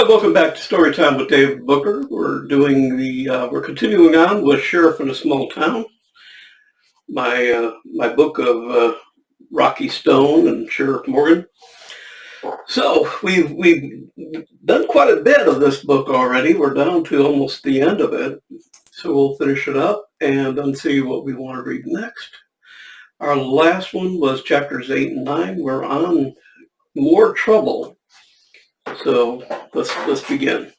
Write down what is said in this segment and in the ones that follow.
Welcome back to Storytime with Dave Booker. We're continuing on with Sheriff in a Small Town, my book of Rocky Stone and Sheriff Morgan. So we've done quite a bit of this book already. We're down to almost the end of it. So we'll finish it up and then see what we want to read next. Our last one was chapters 8 and 9. We're on More Trouble. So let's begin.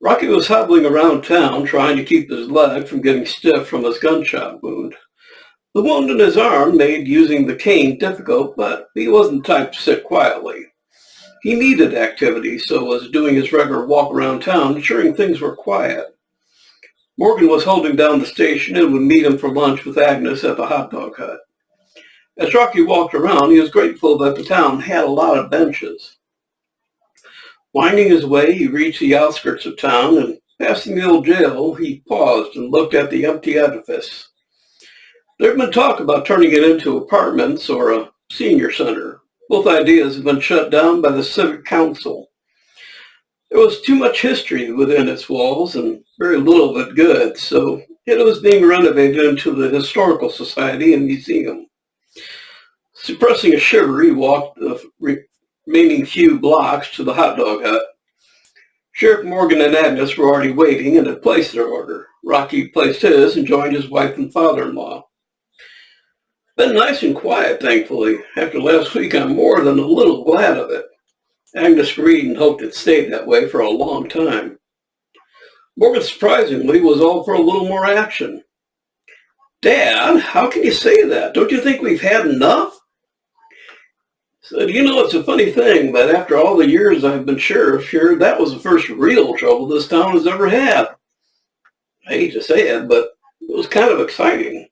Rocky was hobbling around town trying to keep his leg from getting stiff from his gunshot wound. The wound in his arm made using the cane difficult, but he wasn't the type to sit quietly. He needed activity, so was doing his regular walk around town, ensuring things were quiet. Morgan was holding down the station and would meet him for lunch with Agnes at the hot dog hut. As Rocky walked around, he was grateful that the town had a lot of benches. Winding his way, he reached the outskirts of town, and passing the old jail, he paused and looked at the empty edifice. There had been talk about turning it into apartments or a senior center. Both ideas had been shut down by the Civic Council. There was too much history within its walls and very little of it good, so it was being renovated into the Historical Society and Museum. Suppressing a shiver, he walked the remaining few blocks to the hot dog hut. Sheriff Morgan and Agnes were already waiting and had placed their order. Rocky placed his and joined his wife and father-in-law. Been nice and quiet, thankfully. After last week, I'm more than a little glad of it. Agnes agreed and hoped it stayed that way for a long time. Morgan, surprisingly, was all for a little more action. Dad, how can you say that? Don't you think we've had enough? Said, it's a funny thing, but after all the years I've been sheriff here, that was the first real trouble this town has ever had. I hate to say it, but it was kind of exciting.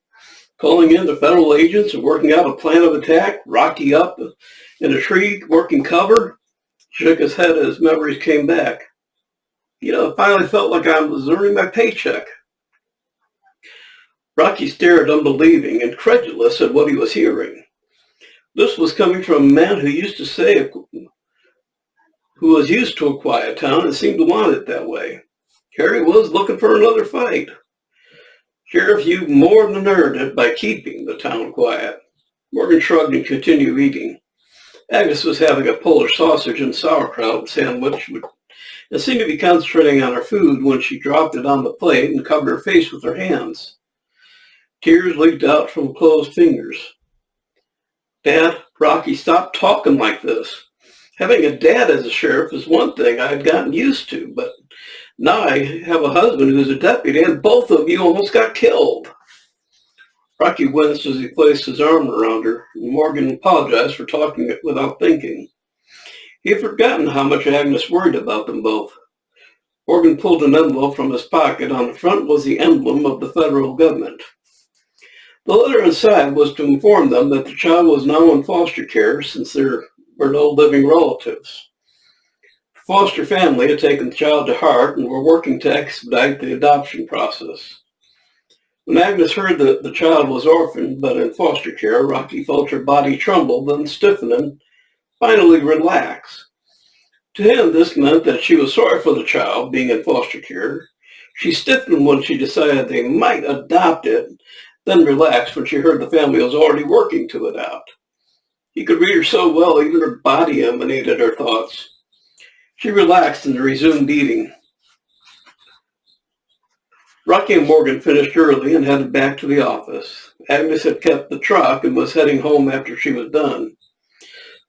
Calling in the federal agents and working out a plan of attack, Rocky up in a tree, working cover, shook his head as memories came back. It finally felt like I was earning my paycheck. Rocky stared unbelieving, incredulous at what he was hearing. This was coming from a man who was used to a quiet town and seemed to want it that way. Here he was looking for another fight. Sheriff, you more than earned it by keeping the town quiet. Morgan shrugged and continued eating. Agnes was having a Polish sausage and sauerkraut sandwich and seemed to be concentrating on her food when she dropped it on the plate and covered her face with her hands. Tears leaked out from closed fingers. Dad, Rocky, stop talking like this. Having a dad as a sheriff is one thing I'd gotten used to, but now I have a husband who's a deputy, and both of you almost got killed. Rocky winced as he placed his arm around her, and Morgan apologized for talking without thinking. He had forgotten how much Agnes worried about them both. Morgan pulled an envelope from his pocket. On the front was the emblem of the federal government. The letter inside was to inform them that the child was now in foster care since there were no living relatives. The foster family had taken the child to heart and were working to expedite the adoption process. When Agnes heard that the child was orphaned but in foster care, Rocky felt her body tremble, then stiffen and finally relax. To him, this meant that she was sorry for the child being in foster care. She stiffened when she decided they might adopt it, then relaxed when she heard the family was already working to adopt. He could read her so well, even her body emanated her thoughts. She relaxed and resumed eating. Rocky and Morgan finished early and headed back to the office. Agnes had kept the truck and was heading home after she was done.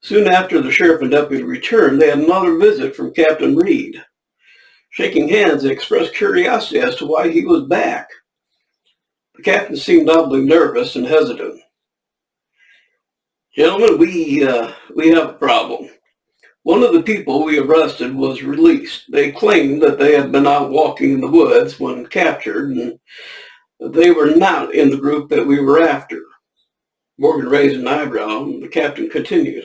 Soon after the sheriff and deputy returned, they had another visit from Captain Reed. Shaking hands, they expressed curiosity as to why he was back. The captain seemed oddly nervous and hesitant. Gentlemen, we have a problem. One of the people we arrested was released. They claimed that they had been out walking in the woods when captured, and they were not in the group that we were after. Morgan raised an eyebrow, and the captain continued.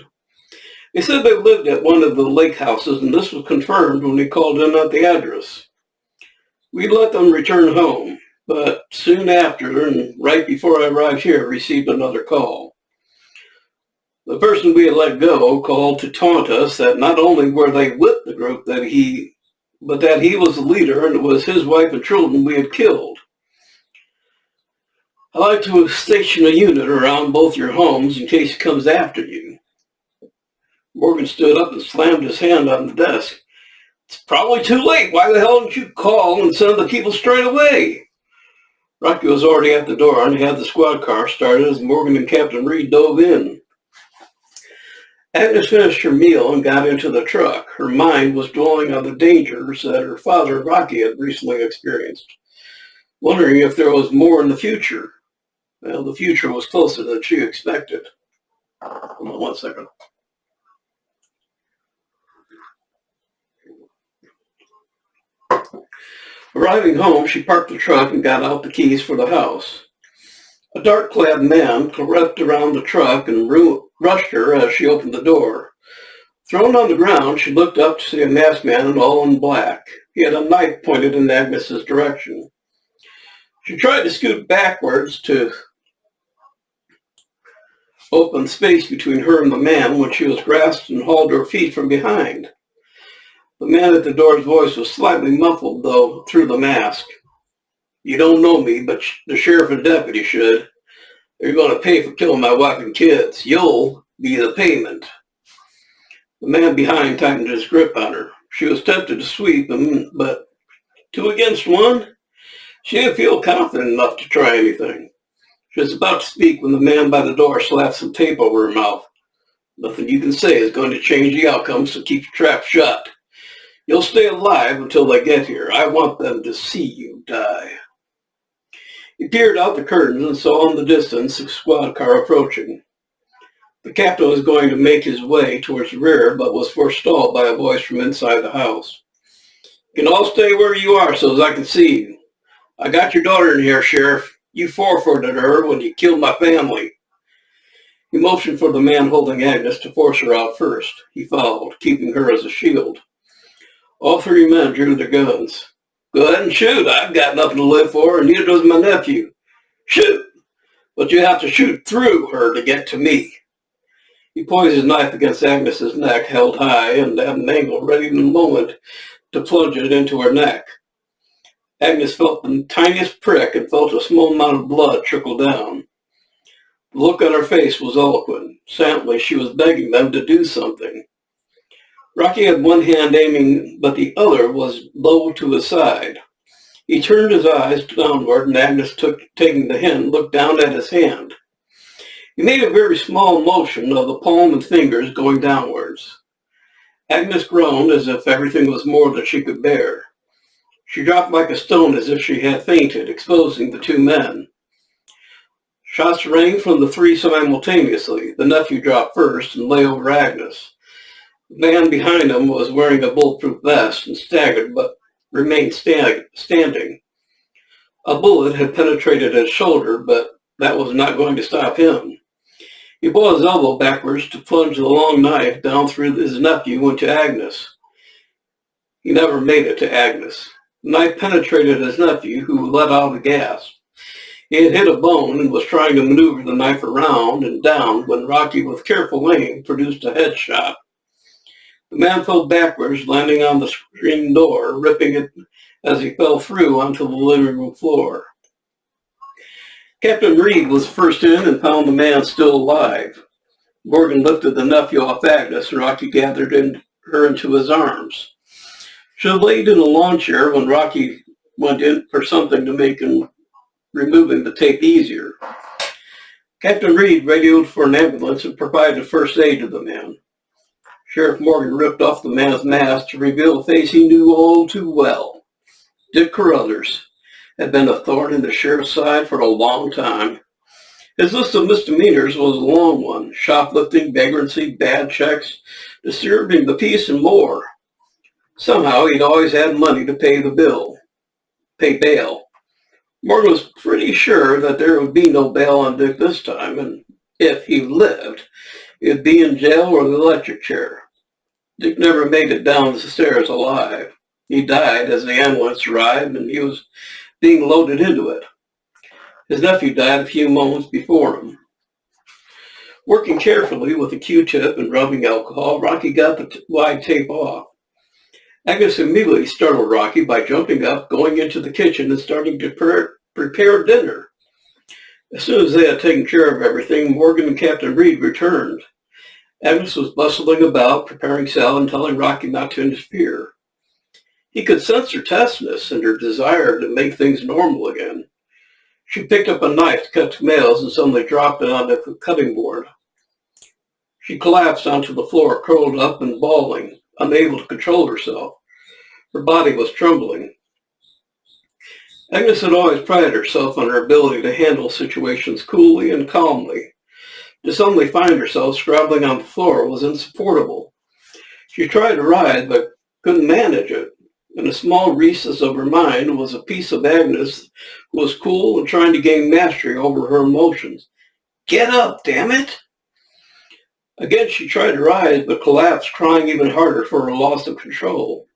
They said they lived at one of the lake houses, and this was confirmed when we called in at the address. We let them return home. But soon after, and right before I arrived here, I received another call. The person we had let go called to taunt us that not only were they with the group but that he was the leader and it was his wife and children we had killed. I like to station a unit around both your homes in case he comes after you. Morgan stood up and slammed his hand on the desk. It's probably too late. Why the hell didn't you call and send the people straight away? Rocky was already at the door and had the squad car started as Morgan and Captain Reed dove in. Agnes finished her meal and got into the truck. Her mind was dwelling on the dangers that her father, Rocky, had recently experienced, wondering if there was more in the future. Well, the future was closer than she expected. Hold on one second. Arriving home, she parked the truck and got out the keys for the house. A dark-clad man crept around the truck and rushed her as she opened the door. Thrown on the ground, she looked up to see a masked man all in black. He had a knife pointed in Agnes's direction. She tried to scoot backwards to open space between her and the man when she was grasped and hauled to her feet from behind. The man at the door's voice was slightly muffled, though, through the mask. You don't know me, but the sheriff and deputy should. They're going to pay for killing my wife and kids. You'll be the payment. The man behind tightened his grip on her. She was tempted to sweep him, but 2 against 1? She didn't feel confident enough to try anything. She was about to speak when the man by the door slapped some tape over her mouth. Nothing you can say is going to change the outcome, so keep your trap shut. You'll stay alive until they get here. I want them to see you die. He peered out the curtains and saw in the distance a squad car approaching. The captain was going to make his way towards the rear, but was forestalled by a voice from inside the house. You can all stay where you are so as I can see you. I got your daughter in here, Sheriff. You forfeited her when you killed my family. He motioned for the man holding Agnes to force her out first. He followed, keeping her as a shield. All 3 men drew their guns. Go ahead and shoot. I've got nothing to live for, and neither does my nephew. Shoot! But you have to shoot through her to get to me. He poised his knife against Agnes's neck, held high and at an angle, ready in a moment to plunge it into her neck. Agnes felt the tiniest prick and felt a small amount of blood trickle down. The look on her face was eloquent. Silently, she was begging them to do something. Rocky had one hand aiming, but the other was low to his side. He turned his eyes downward, and Agnes, taking the hint, looked down at his hand. He made a very small motion of the palm and fingers going downwards. Agnes groaned as if everything was more than she could bear. She dropped like a stone as if she had fainted, exposing the 2 men. Shots rained from the 3 simultaneously. The nephew dropped first and lay over Agnes. The man behind him was wearing a bulletproof vest and staggered but remained standing. A bullet had penetrated his shoulder, but that was not going to stop him. He pulled his elbow backwards to plunge the long knife down through his nephew into Agnes. He never made it to Agnes. The knife penetrated his nephew, who let out a gasp. He had hit a bone and was trying to maneuver the knife around and down when Rocky, with careful aim, produced a headshot. The man fell backwards, landing on the screen door, ripping it as he fell through onto the living room floor. Captain Reed was first in and found the man still alive. Morgan lifted the nephew off Agnes, and Rocky gathered her into his arms. She laid in a lawn chair when Rocky went in for something to make removing the tape easier. Captain Reed radioed for an ambulance and provided first aid to the man. Sheriff Morgan ripped off the man's mask to reveal a face he knew all too well. Dick Carruthers had been a thorn in the sheriff's side for a long time. His list of misdemeanors was a long one: shoplifting, vagrancy, bad checks, disturbing the peace, and more. Somehow he'd always had money to pay bail. Morgan was pretty sure that there would be no bail on Dick this time, and if he lived, he'd be in jail or the electric chair. Dick never made it down the stairs alive. He died as the ambulance arrived, and he was being loaded into it. His nephew died a few moments before him. Working carefully with a Q-tip and rubbing alcohol, Rocky got the wide tape off. Agnes immediately startled Rocky by jumping up, going into the kitchen, and starting to prepare dinner. As soon as they had taken care of everything, Morgan and Captain Reed returned. Agnes was bustling about, preparing salad and telling Rocky not to interfere. He could sense her tenseness and her desire to make things normal again. She picked up a knife to cut tomatoes and suddenly dropped it on the cutting board. She collapsed onto the floor, curled up and bawling, unable to control herself. Her body was trembling. Agnes had always prided herself on her ability to handle situations coolly and calmly. To suddenly find herself scrabbling on the floor was insupportable. She tried to rise, but couldn't manage it. In a small recess of her mind was a piece of Agnes who was cool and trying to gain mastery over her emotions. "Get up, damn it!" Again she tried to rise, but collapsed, crying even harder for her loss of control.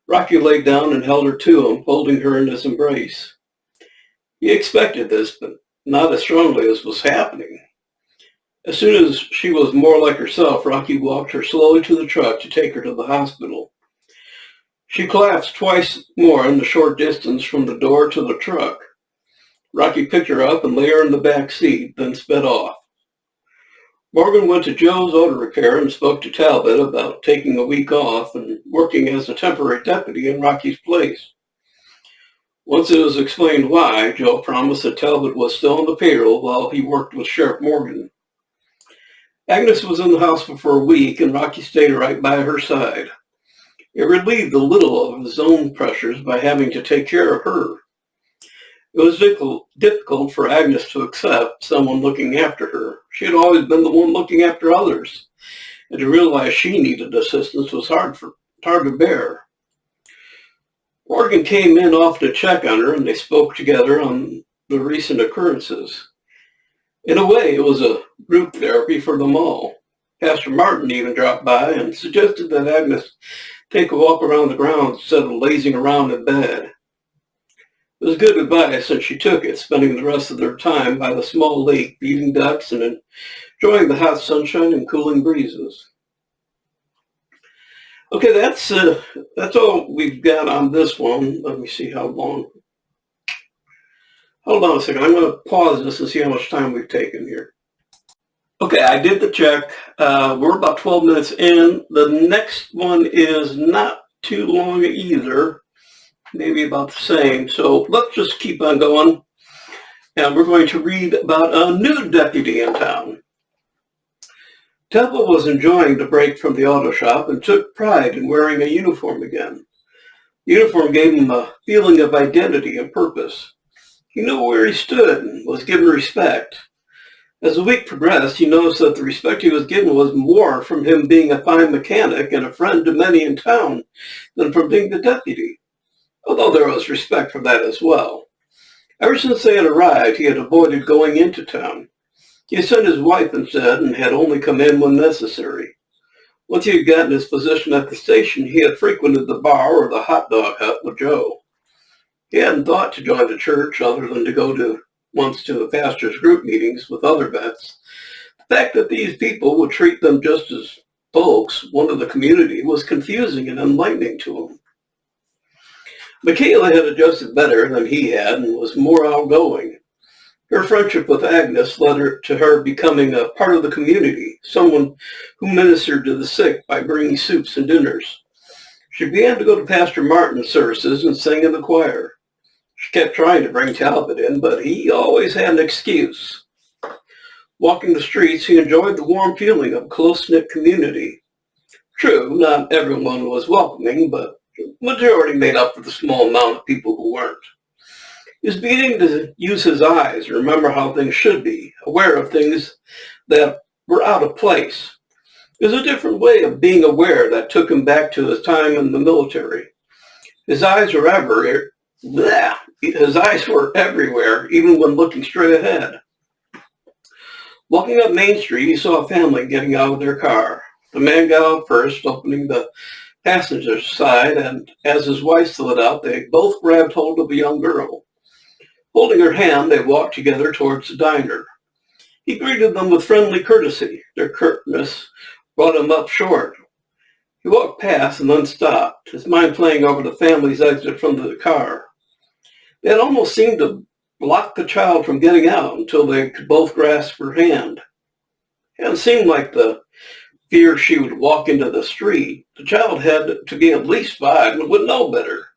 Rocky lay down and held her to him, holding her in his embrace. He expected this, but not as strongly as was happening. As soon as she was more like herself, Rocky walked her slowly to the truck to take her to the hospital. She collapsed twice more in the short distance from the door to the truck. Rocky picked her up and laid her in the back seat, then sped off. Morgan went to Joe's auto repair and spoke to Talbot about taking a week off and working as a temporary deputy in Rocky's place. Once it was explained why, Joe promised that Talbot was still on the payroll while he worked with Sheriff Morgan. Agnes was in the hospital for a week, and Rocky stayed right by her side. It relieved a little of his own pressures by having to take care of her. It was difficult for Agnes to accept someone looking after her. She had always been the one looking after others, and to realize she needed assistance was hard to bear. Morgan came in often to check on her, and they spoke together on the recent occurrences. In a way, it was a group therapy for them all. Pastor Martin even dropped by and suggested that Agnes take a walk around the grounds instead of lazing around in bed. It was good advice, and she took it, spending the rest of their time by the small lake, feeding ducks and enjoying the hot sunshine and cooling breezes. Okay, that's all we've got on this one. Let me see how long. Hold on a second. I'm going to pause this and see how much time we've taken here. Okay, I did the check. We're about 12 minutes in. The next one is not too long either. Maybe about the same. So let's just keep on going. And we're going to read about a new deputy in town. Talbot was enjoying the break from the auto shop and took pride in wearing a uniform again. The uniform gave him a feeling of identity and purpose. He knew where he stood and was given respect. As the week progressed, he noticed that the respect he was given was more from him being a fine mechanic and a friend to many in town than from being the deputy, although there was respect for that as well. Ever since they had arrived, he had avoided going into town. He had sent his wife instead and had only come in when necessary. Once he had gotten his position at the station, he had frequented the bar or the hot dog hut with Joe. He hadn't thought to join the church other than to go once to the pastor's group meetings with other vets. The fact that these people would treat them just as folks, one of the community, was confusing and enlightening to him. Michaela had adjusted better than he had and was more outgoing. Her friendship with Agnes led to her becoming a part of the community, someone who ministered to the sick by bringing soups and dinners. She began to go to Pastor Martin's services and sang in the choir. She kept trying to bring Talbot in, but he always had an excuse. Walking the streets, he enjoyed the warm feeling of a close-knit community. True, not everyone was welcoming, but the majority made up for the small amount of people who weren't. He was beginning to use his eyes and remember how things should be, aware of things that were out of place. It was a different way of being aware that took him back to his time in the military. His eyes were everywhere, even when looking straight ahead. Walking up Main Street, he saw a family getting out of their car. The man got out first, opening the passenger side, and as his wife slid out, they both grabbed hold of a young girl. Holding her hand, they walked together towards the diner. He greeted them with friendly courtesy. Their curtness brought him up short. He walked past and then stopped, his mind playing over the family's exit from the car. They had almost seemed to block the child from getting out until they could both grasp her hand. It hadn't seemed like the fear she would walk into the street. The child had to be at least 5 and would know better.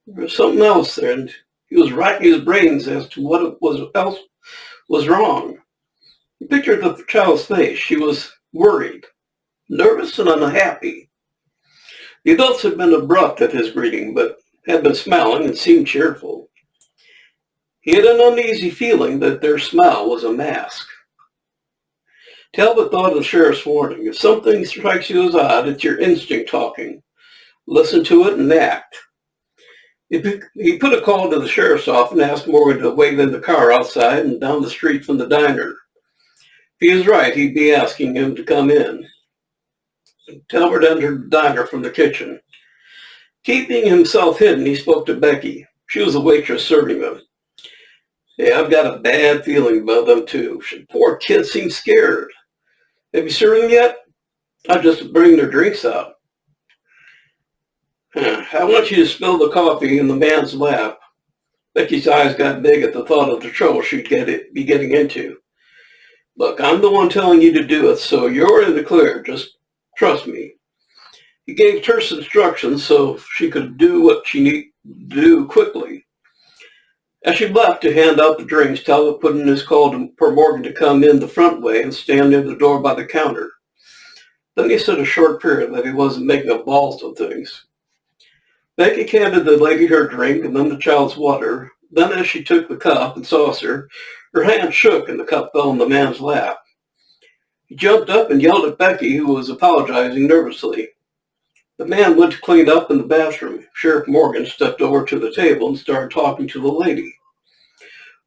There was something else there, and he was racking his brains as to what else was wrong. He pictured the child's face. She was worried, nervous, and unhappy. The adults had been abrupt at his greeting, but had been smiling and seemed cheerful. He had an uneasy feeling that their smile was a mask. Talbot thought of the sheriff's warning. If something strikes you as odd, it's your instinct talking. Listen to it and act. He put a call to the sheriff's office and asked Morgan to wait in the car outside and down the street from the diner. If he was right, he'd be asking him to come in. Talbot entered the diner from the kitchen. Keeping himself hidden, he spoke to Becky. She was the waitress serving them. Hey, I've got a bad feeling about them too. Poor kids seem scared. Have you served them yet? I'll just bring their drinks out. I want you to spill the coffee in the man's lap. Becky's eyes got big at the thought of the trouble she'd be getting into. Look, I'm the one telling you to do it, so you're in the clear. Just trust me. He gave terse instructions so she could do what she needed to do quickly. As she left to hand out the drinks, Talbot put in his call for Morgan to come in the front way and stand near the door by the counter. Then he said a short period that he wasn't making up balls of things. Becky handed the lady her drink and then the child's water. Then as she took the cup and saucer, her hand shook and the cup fell in the man's lap. He jumped up and yelled at Becky, who was apologizing nervously. The man went to clean up in the bathroom. Sheriff Morgan stepped over to the table and started talking to the lady.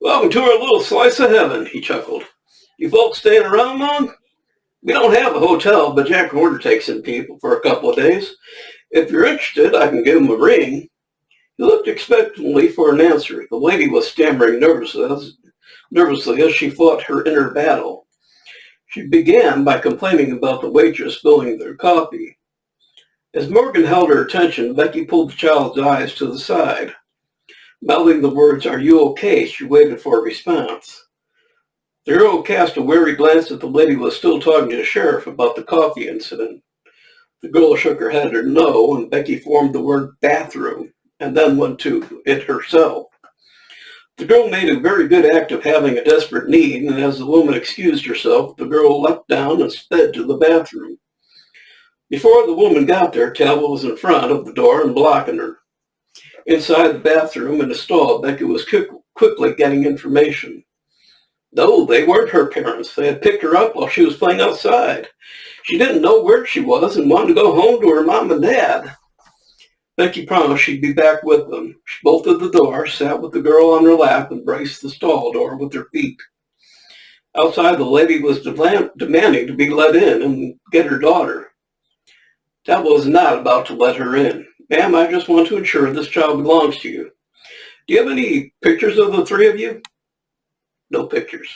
Welcome to our little slice of heaven, he chuckled. You folks staying around long? We don't have a hotel, but Jack Horner takes in people for a couple of days. If you're interested, I can give him a ring. He looked expectantly for an answer. The lady was stammering nervously as she fought her inner battle. She began by complaining about the waitress spilling their coffee. As Morgan held her attention, Becky pulled the child's eyes to the side. Mouthing the words, "Are you okay?" she waited for a response. The girl cast a wary glance at the lady who was still talking to the sheriff about the coffee incident. The girl shook her head no, and Becky formed the word bathroom, and then went to it herself. The girl made a very good act of having a desperate need, and as the woman excused herself, the girl leapt down and sped to the bathroom. Before the woman got there, Talbot was in front of the door and blocking her. Inside the bathroom in a stall, Becky was quickly getting information. No, they weren't her parents. They had picked her up while she was playing outside. She didn't know where she was and wanted to go home to her mom and dad. Becky promised she'd be back with them. She bolted the door, sat with the girl on her lap, and braced the stall door with her feet. Outside, the lady was demanding to be let in and get her daughter. Talbot was not about to let her in. Ma'am, I just want to ensure this child belongs to you. Do you have any pictures of the three of you? No pictures.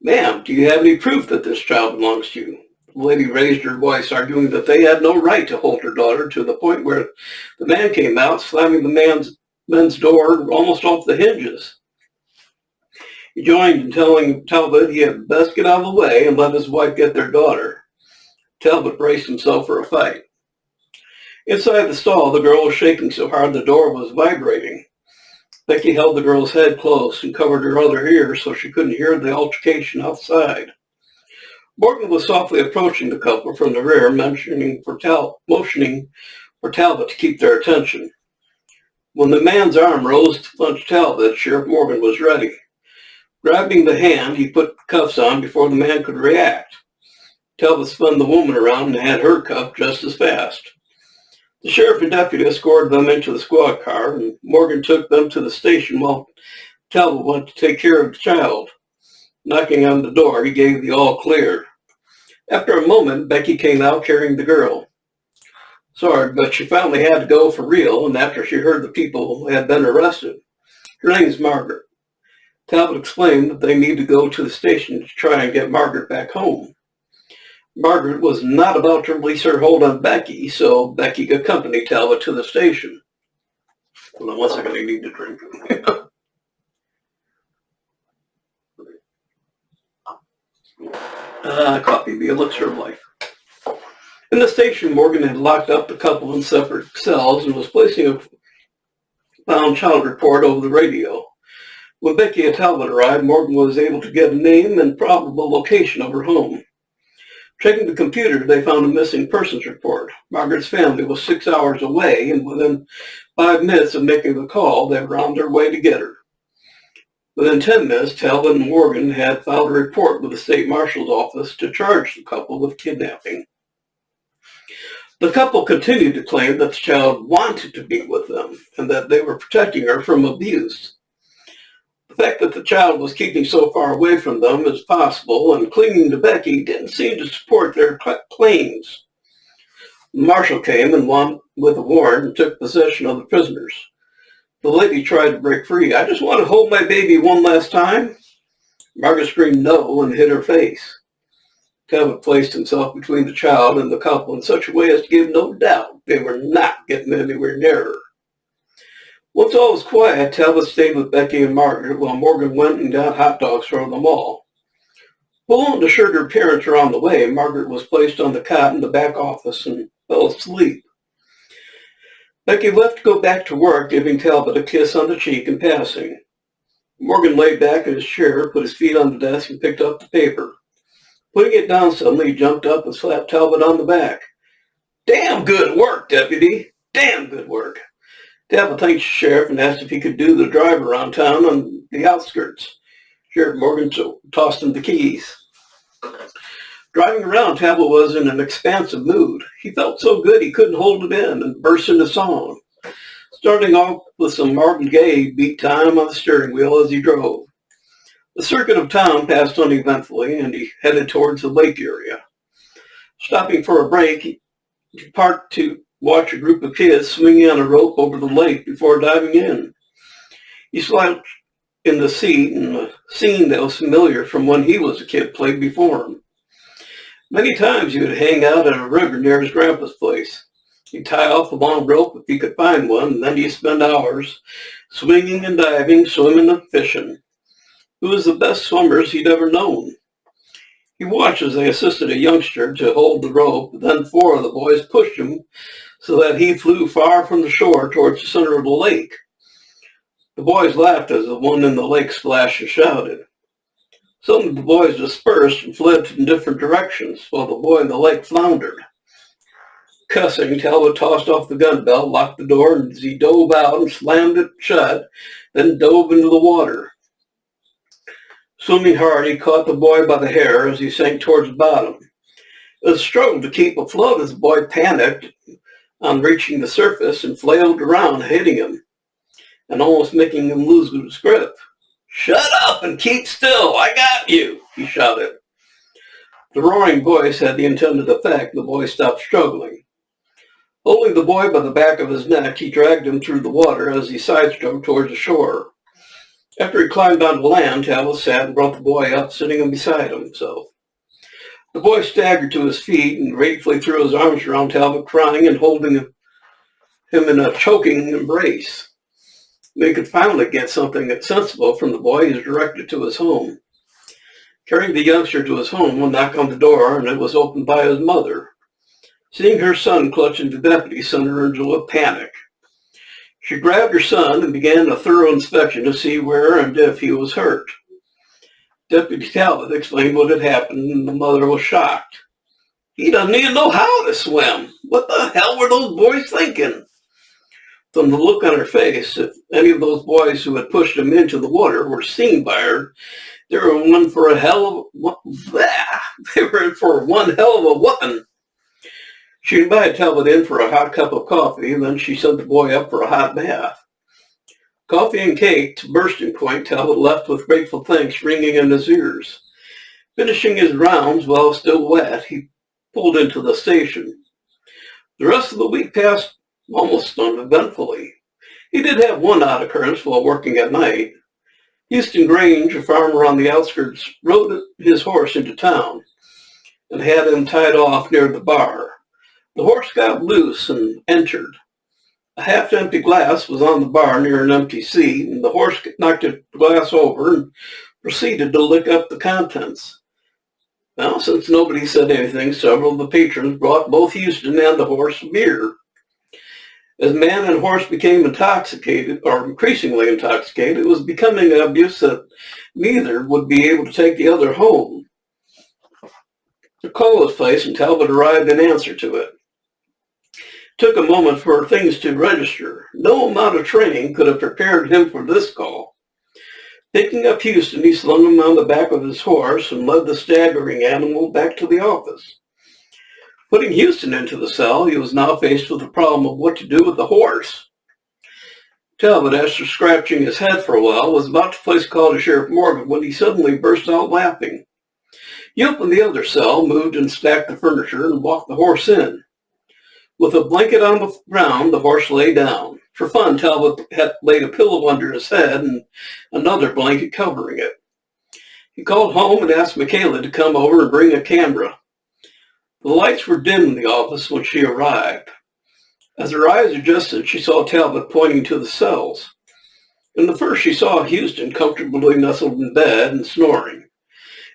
Ma'am, do you have any proof that this child belongs to you? The lady raised her voice, arguing that they had no right to hold her daughter, to the point where the man came out, slamming the men's door almost off the hinges. He joined in telling Talbot he had best get out of the way and let his wife get their daughter. Talbot braced himself for a fight. Inside the stall, the girl was shaking so hard the door was vibrating. Becky held the girl's head close and covered her other ear so she couldn't hear the altercation outside. Morgan was softly approaching the couple from the rear, motioning for Talbot to keep their attention. When the man's arm rose to punch Talbot, Sheriff Morgan was ready. Grabbing the hand, he put cuffs on before the man could react. Talbot spun the woman around and had her cuffed just as fast. The sheriff and deputy escorted them into the squad car, and Morgan took them to the station while Talbot went to take care of the child. Knocking on the door, he gave the all clear. After a moment, Becky came out carrying the girl. Sorry, but she finally had to go for real, and after she heard the people had been arrested. Her name's Margaret. Talbot explained that they need to go to the station to try and get Margaret back home. Margaret was not about to release her hold on Becky, so Becky accompanied Talbot to the station. Hold on one second, I need to drink. Coffee, the elixir of life. In the station, Morgan had locked up the couple in separate cells and was placing a found child report over the radio. When Becky and Talbot arrived, Morgan was able to get a name and probable location of her home. Checking the computer, they found a missing persons report. Margaret's family was 6 hours away, and within 5 minutes of making the call, they were on their way to get her. Within 10 minutes, Talbot and Morgan had filed a report with the state marshal's office to charge the couple with kidnapping. The couple continued to claim that the child wanted to be with them and that they were protecting her from abuse. The fact that the child was keeping so far away from them as possible and clinging to Becky didn't seem to support their claims. The marshal came and with a warrant and took possession of the prisoners. The lady tried to break free. "I just want to hold my baby one last time." Margaret screamed no and hid her face. Talbot placed himself between the child and the couple in such a way as to give no doubt they were not getting anywhere near her. Once all was quiet, Talbot stayed with Becky and Margaret while Morgan went and got hot dogs from the mall. Pulling assured her parents were on the way, Margaret was placed on the cot in the back office and fell asleep. Becky left to go back to work, giving Talbot a kiss on the cheek in passing. Morgan lay back in his chair, put his feet on the desk, and picked up the paper. Putting it down suddenly, he jumped up and slapped Talbot on the back. "Damn good work, deputy. Damn good work." Talbot thanked the sheriff and asked if he could do the drive around town on the outskirts. Sheriff Morgan tossed him the keys. Driving around, Talbot was in an expansive mood. He felt so good he couldn't hold it in and burst into song. Starting off with some Marvin Gaye, beat time on the steering wheel as he drove. The circuit of town passed uneventfully, and he headed towards the lake area. Stopping for a break, he parked to watch a group of kids swinging on a rope over the lake before diving in. He slouched in the seat, and a scene that was familiar from when he was a kid played before him. Many times he would hang out at a river near his grandpa's place. He'd tie off a long rope if he could find one, and then he'd spend hours swinging and diving, swimming and fishing. He was the best swimmers he'd ever known. He watched as they assisted a youngster to hold the rope, then 4 of the boys pushed him so that he flew far from the shore towards the center of the lake. The boys laughed as the one in the lake splashed and shouted. Some of the boys dispersed and fled in different directions, while the boy in the lake floundered. Cussing, Talbot tossed off the gun belt, locked the door, and as he dove out and slammed it shut, then dove into the water. Swimming hard, he caught the boy by the hair as he sank towards the bottom. It was a struggle to keep afloat as the boy panicked on reaching the surface and flailed around, hitting him and almost making him lose his grip. "Shut up and keep still, I got you," he shouted. The roaring voice had the intended effect. The boy stopped struggling. Holding the boy by the back of his neck, he dragged him through the water as he side-stroked towards the shore. After he climbed onto land, Talbot sat and brought the boy up, sitting him beside himself. The boy staggered to his feet and gratefully threw his arms around Talbot, crying and holding him in a choking embrace. When he could finally get something sensible from the boy, he was directed to his home. Carrying the youngster to his home, a knock on the door, and it was opened by his mother. Seeing her son clutching the deputy sent her into a panic. She grabbed her son and began a thorough inspection to see where and if he was hurt. Deputy Talbot explained what had happened, and the mother was shocked. "He doesn't even know how to swim. What the hell were those boys thinking?" From the look on her face, if any of those boys who had pushed him into the water were seen by her, they were in for one hell of a whooping. She invited Talbot in for a hot cup of coffee, and then she sent the boy up for a hot bath. Coffee and cake to bursting point, Talbot left with grateful thanks ringing in his ears. Finishing his rounds while still wet, he pulled into the station. The rest of the week passed almost uneventfully. He did have one odd occurrence while working at night. Houston Grange, a farmer on the outskirts, rode his horse into town and had him tied off near the bar. The horse got loose and entered. A half-empty glass was on the bar near an empty seat, and the horse knocked the glass over and proceeded to lick up the contents. Well, since nobody said anything, several of the patrons brought both Houston and the horse beer. As man and horse became intoxicated, or increasingly intoxicated, it was becoming obvious that neither would be able to take the other home. A call was placed, and Talbot arrived in answer to it. It took a moment for things to register. No amount of training could have prepared him for this call. Picking up Houston, he slung him on the back of his horse and led the staggering animal back to the office. Putting Houston into the cell, he was now faced with the problem of what to do with the horse. Talbot, after scratching his head for a while, was about to place a call to Sheriff Morgan when he suddenly burst out laughing. He opened the other cell, moved and stacked the furniture, and walked the horse in. With a blanket on the ground, the horse lay down. For fun, Talbot had laid a pillow under his head and another blanket covering it. He called home and asked Michaela to come over and bring a camera. The lights were dim in the office when she arrived. As her eyes adjusted, she saw Talbot pointing to the cells. In the first, she saw Houston comfortably nestled in bed and snoring.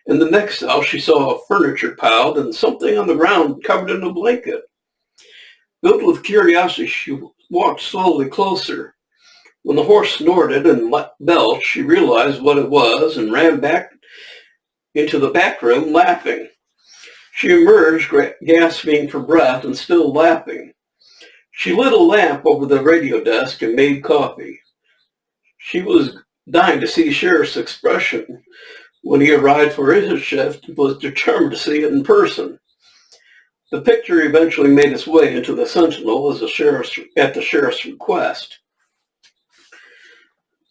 In the next cell, she saw furniture piled and something on the ground covered in a blanket. Filled with curiosity, she walked slowly closer. When the horse snorted and belched, she realized what it was and ran back into the back room laughing. She emerged, gasping for breath and still laughing. She lit a lamp over the radio desk and made coffee. She was dying to see Sheriff's expression when he arrived for his shift and was determined to see it in person. The picture eventually made its way into the Sentinel at the sheriff's request.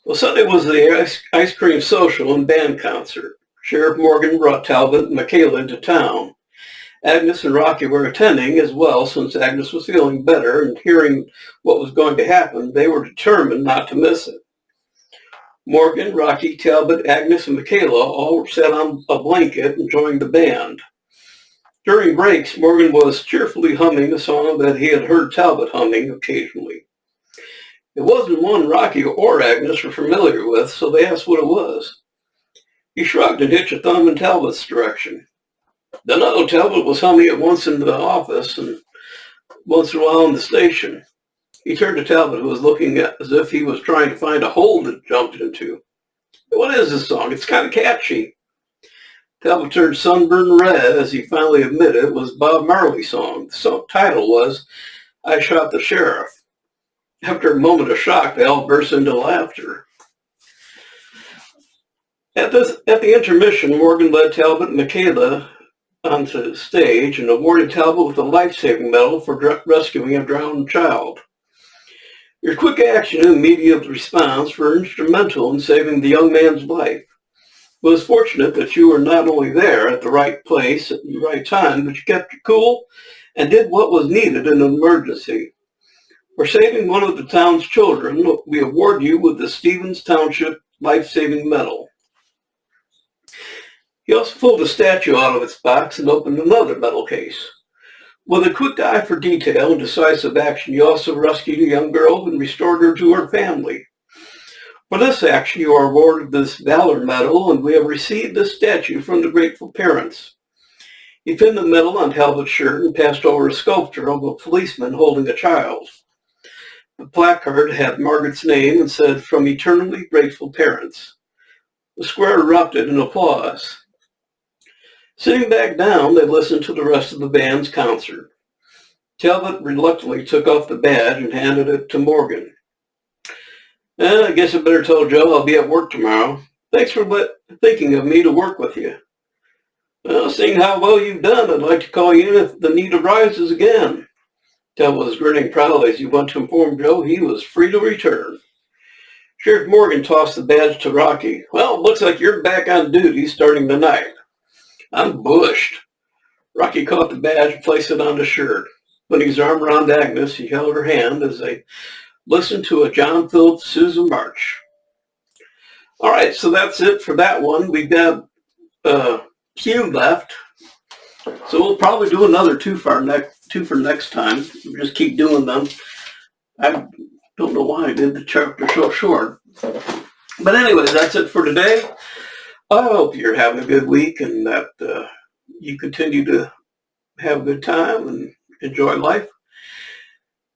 Well, Sunday was the ice cream social and band concert. Sheriff Morgan brought Talbot and Michaela into town. Agnes and Rocky were attending as well, since Agnes was feeling better and hearing what was going to happen. They were determined not to miss it. Morgan, Rocky, Talbot, Agnes, and Michaela all sat on a blanket enjoying the band. During breaks, Morgan was cheerfully humming a song that he had heard Talbot humming occasionally. It wasn't one Rocky or Agnes were familiar with, so they asked what it was. He shrugged and hitched a thumb in Talbot's direction. Then Talbot was humming it once in the office and once in a while on the station. He turned to Talbot, who was looking as if he was trying to find a hole to jump into. "What is this song? It's kind of catchy." Talbot turned sunburned red as he finally admitted it was Bob Marley's song. The title was "I Shot the Sheriff." After a moment of shock, they all burst into laughter. At the intermission, Morgan led Talbot and Michaela onto the stage and awarded Talbot with a life-saving medal for rescuing a drowned child. Your quick action and immediate response were instrumental in saving the young man's life. It was fortunate that you were not only there at the right place at the right time, but you kept your cool and did what was needed in an emergency. For saving one of the town's children, we award you with the Stevens Township Life-Saving Medal. He also pulled a statue out of its box and opened another metal case. With a quick eye for detail and decisive action, you also rescued a young girl and restored her to her family. For this action, you are awarded this Valor Medal, and we have received this statue from the grateful parents. He pinned the medal on Talbot's shirt and passed over a sculpture of a policeman holding a child. The placard had Margaret's name and said, "From eternally grateful parents." The square erupted in applause. Sitting back down, they listened to the rest of the band's concert. Talbot reluctantly took off the badge and handed it to Morgan. "I guess I better tell Joe I'll be at work tomorrow. Thanks for thinking of me to work with you. Well, seeing how well you've done, I'd like to call you in if the need arises again." Talbot was grinning proudly as he went to inform Joe he was free to return. Sheriff Morgan tossed the badge to Rocky. "Well, it looks like you're back on duty starting tonight." "I'm bushed." Rocky caught the badge and placed it on his shirt. Putting his arm around Agnes, he held her hand as they listened to a John Philip Sousa march. All right, so that's it for that one. We've got a few left, so we'll probably do another two for next time. We'll just keep doing them. I don't know why I did the chapter so short. But anyways, that's it for today. I hope you're having a good week and that you continue to have a good time and enjoy life.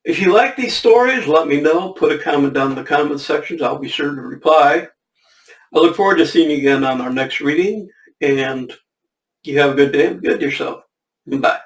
If you like these stories, let me know. Put a comment down in the comment sections. I'll be sure to reply. I look forward to seeing you again on our next reading, and you have a good day and good yourself. Bye.